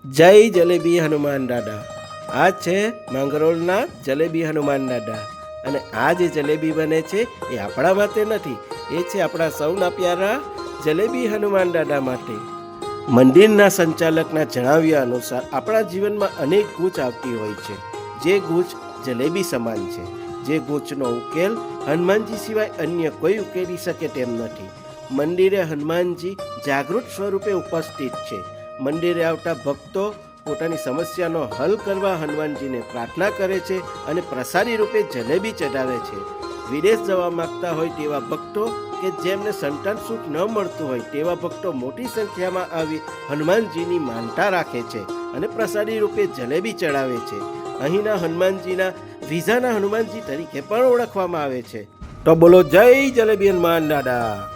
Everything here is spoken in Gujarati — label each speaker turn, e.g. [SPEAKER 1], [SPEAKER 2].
[SPEAKER 1] જય જલેબી હનુમાન દાદા. આ છે માંગરોળના જલેબી હનુમાન દાદા. અને આ જે જલેબી બને છે એ આપણા માટે નથી, એ છે આપણા સૌના પ્યારા જલેબી હનુમાન દાદા માટે. મંદિરના સંચાલકના જણાવ્યા અનુસાર આપણા જીવનમાં અનેક ગૂંચ આવતી હોય છે, જે ગૂંચ જલેબી સમાન છે. જે ગૂંચનો ઉકેલ હનુમાનજી સિવાય અન્ય કોઈ ઉકેલી શકે તેમ નથી. મંદિરે હનુમાનજી જાગૃત સ્વરૂપે ઉપસ્થિત છે. મંદિરે આવતા ભક્તો પોતાની સમસ્યાનો હલ કરવા હનુમાનજીને પ્રાર્થના કરે છે અને પ્રસાદી રૂપે જલેબી ચઢાવે છે. વિદેશ જવા માંગતા હોય તેવા ભક્તો કે જેમને સંતાન સુખ ન મળતું હોય તેવા ભક્તો મોટી સંખ્યામાં આવી હનુમાનજીની માનતા રાખે છે અને પ્રસાદી રૂપે જલેબી ચડાવે છે. અહીંના હનુમાનજીના વિઝાના હનુમાનજી તરીકે પણ ઓળખવામાં આવે છે. તો બોલો જય જલેબી હનુમાન દાદા.